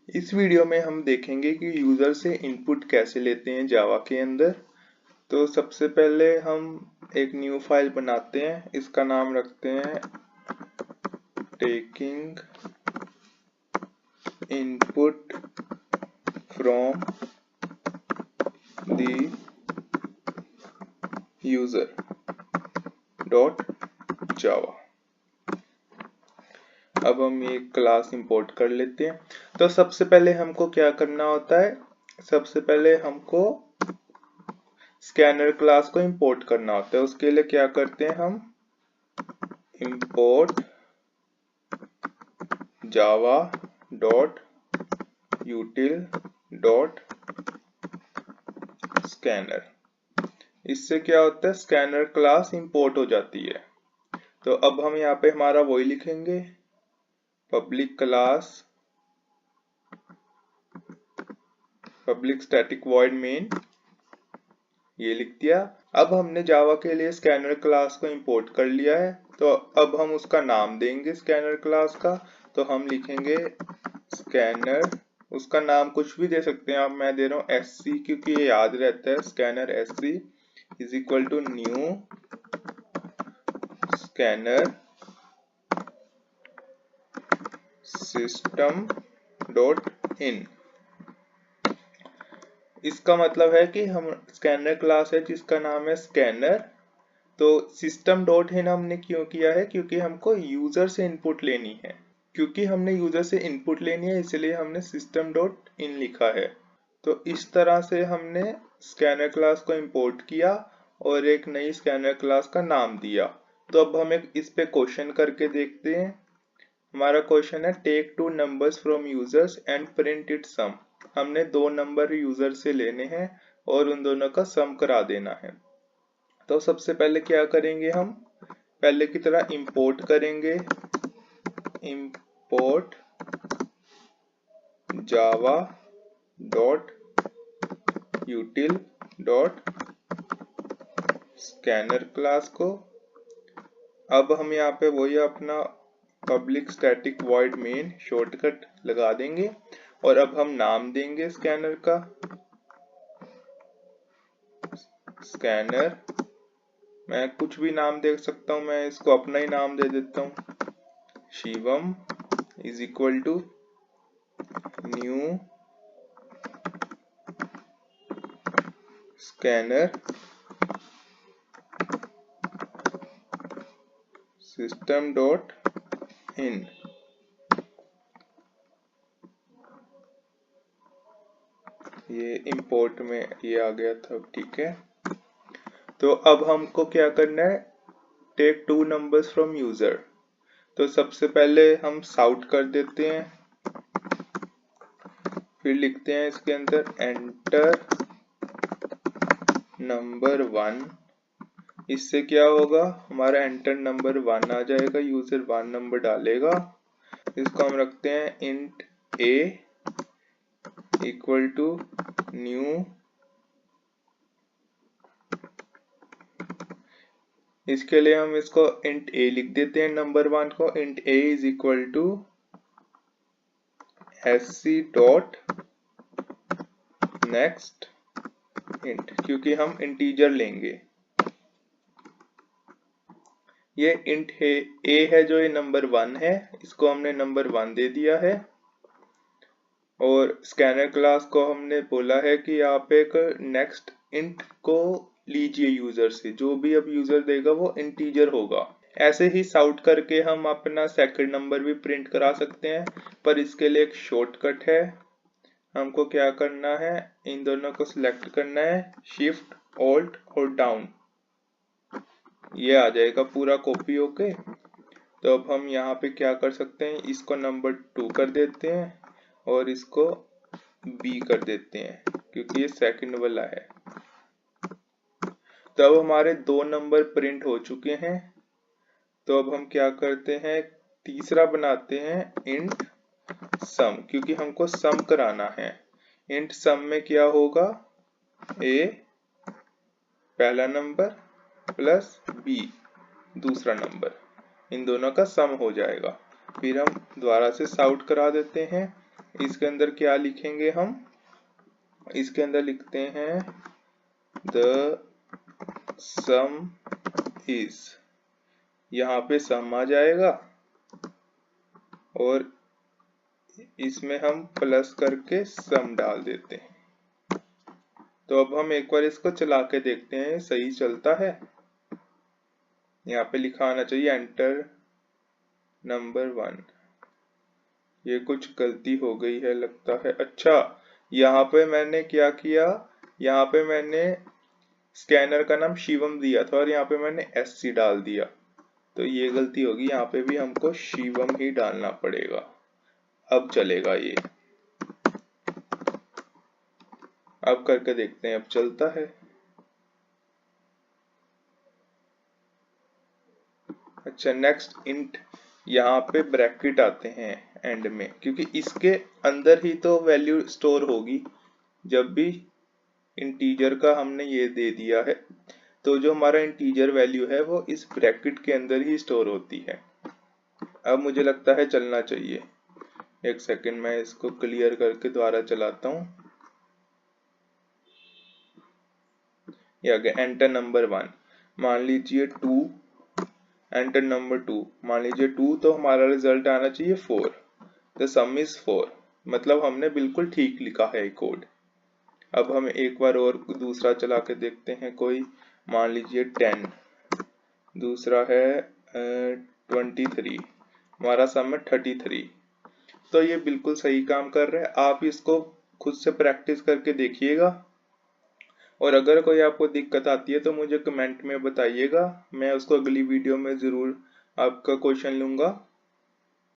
इस वीडियो में हम देखेंगे कि यूजर से इनपुट कैसे लेते हैं जावा के अंदर। तो सबसे पहले हम एक न्यू फाइल बनाते हैं, इसका नाम रखते हैं taking input from the user dot जावा। अब हम ये क्लास इंपोर्ट कर लेते हैं। तो सबसे पहले हमको क्या करना होता है, सबसे पहले हमको स्कैनर क्लास को इंपोर्ट करना होता है। उसके लिए क्या करते हैं, हम import Java dot यूटिल dot scanner. इससे क्या होता है, स्कैनर क्लास इंपोर्ट हो जाती है। तो अब हम यहाँ पे हमारा वही लिखेंगे, public class public static void main, ये लिख दिया। अब हमने जावा के लिए स्कैनर क्लास को इंपोर्ट कर लिया है, तो अब हम उसका नाम देंगे स्कैनर क्लास का। तो हम लिखेंगे स्कैनर, उसका नाम कुछ भी दे सकते हैं आप, मैं दे रहा हूँ SC क्योंकि ये याद रहता है। Scanner SC is equal to new scanner system dot in. इसका मतलब है कि हम स्कैनर क्लास है जिसका नाम है स्कैनर। तो सिस्टम डॉट इन हमने क्यों किया है, क्योंकि हमको यूजर से इनपुट लेनी है। क्योंकि हमने यूजर से इनपुट लेनी है इसलिए हमने सिस्टम डॉट इन लिखा है। तो इस तरह से हमने स्कैनर क्लास को इंपोर्ट किया और एक नई स्कैनर क्लास का नाम दिया। तो अब हम एक इस पे क्वेश्चन करके देखते हैं। हमारा क्वेश्चन है take 2 numbers from users and print it sum. हमने 2 नंबर यूजर से लेने हैं और उन दोनों का सम करा देना है। तो सबसे पहले क्या करेंगे, हम पहले की तरह इंपोर्ट करेंगे, import Java dot यूटिल dot scanner class को। अब हम यहाँ पे वही अपना public static void main shortcut लगा देंगे और अब हम नाम देंगे स्कैनर का, स्कैनर। मैं कुछ भी नाम दे सकता हूँ, मैं इसको अपना ही नाम दे देता हूँ, Shivam is equal to new scanner system dot in. ये इंपोर्ट में ये आ गया था, ठीक है। तो अब हमको क्या करना है, टेक 2 नंबर्स फ्रॉम यूजर। तो सबसे पहले हम साउट कर देते हैं, फिर लिखते हैं इसके अंदर एंटर नंबर 1। इससे क्या होगा, हमारा एंटर नंबर 1 आ जाएगा, यूजर 1 नंबर डालेगा। इसको हम रखते हैं int a equal to nu, इसके लिए हम इसको इंट a लिख देते हैं, नंबर 1 को। Int a is equal to SC dot next int, क्योंकि हम इंटीजर लेंगे। ये इंट है a है जो ये नंबर 1 है, इसको हमने नंबर 1 दे दिया है। और स्कैनर क्लास को हमने बोला है कि आप एक नेक्स्ट इंट को लीजिए यूजर से, जो भी अब यूजर देगा वो इंटीजर होगा। ऐसे ही साउट करके हम अपना सेकंड नंबर भी प्रिंट करा सकते हैं, पर इसके लिए एक शॉर्टकट है। हमको क्या करना है, इन दोनों को सिलेक्ट करना है, शिफ्ट ऑल्ट और डाउन, ये आ जाएगा पूरा कॉपी होके। तो अब हम यहाँ पे क्या कर सकते हैं, इसको नंबर 2 कर देते हैं और इसको B कर देते हैं क्योंकि ये सेकंड वाला है। तो अब हमारे 2 नंबर प्रिंट हो चुके हैं। तो अब हम क्या करते हैं, तीसरा बनाते हैं इंट सम, क्योंकि हमको सम कराना है। इंट सम में क्या होगा, A पहला नंबर प्लस B दूसरा नंबर, इन दोनों का सम हो जाएगा। फिर हम दोबारा से साउट करा देते हैं, इसके अंदर क्या लिखेंगे हम, इसके अंदर लिखते हैं द सम इज, यहाँ पे सम आ जाएगा और इसमें हम प्लस करके सम डाल देते हैं। तो अब हम एक बार इसको चला के देखते हैं सही चलता है। यहाँ पे लिखा आना चाहिए एंटर नंबर 1। ये कुछ गलती हो गई है लगता है। अच्छा, यहाँ पे मैंने क्या किया, यहाँ पे मैंने स्कैनर का नाम शिवम दिया था और यहाँ पे मैंने SC डाल दिया, तो ये गलती होगी। यहाँ पे भी हमको शिवम ही डालना पड़ेगा। अब चलेगा ये, अब करके देखते हैं अब चलता है। अच्छा, नेक्स्ट इंट, यहाँ पे ब्रैकेट आते हैं एंड में, क्योंकि इसके अंदर ही तो वैल्यू स्टोर होगी। जब भी इंटीजर का हमने ये दे दिया है तो जो हमारा इंटीजर वैल्यू है वो इस ब्रैकेट के अंदर ही स्टोर होती है। अब मुझे लगता है चलना चाहिए। एक सेकंड, मैं इसको क्लियर करके दोबारा चलाता हूँ। ये आ गया एंटर नंबर 1। मान लीजिए 2, एंटर नंबर 2, मान लीजिए 2, तो हमारा रिजल्ट आना चाहिए 4। द सम इज 4, मतलब हमने बिल्कुल ठीक लिखा है कोड। अब हम एक बार और दूसरा चला के देखते हैं कोई, मान लीजिए 10, दूसरा है 23, हमारा सम है 33। तो ये बिल्कुल सही काम कर रहे हैं। आप इसको खुद से प्रैक्टिस करके देखिएगा और अगर कोई आपको दिक्कत आती है तो मुझे कमेंट में बताइएगा, मैं उसको अगली वीडियो में ज़रूर आपका क्वेश्चन लूँगा।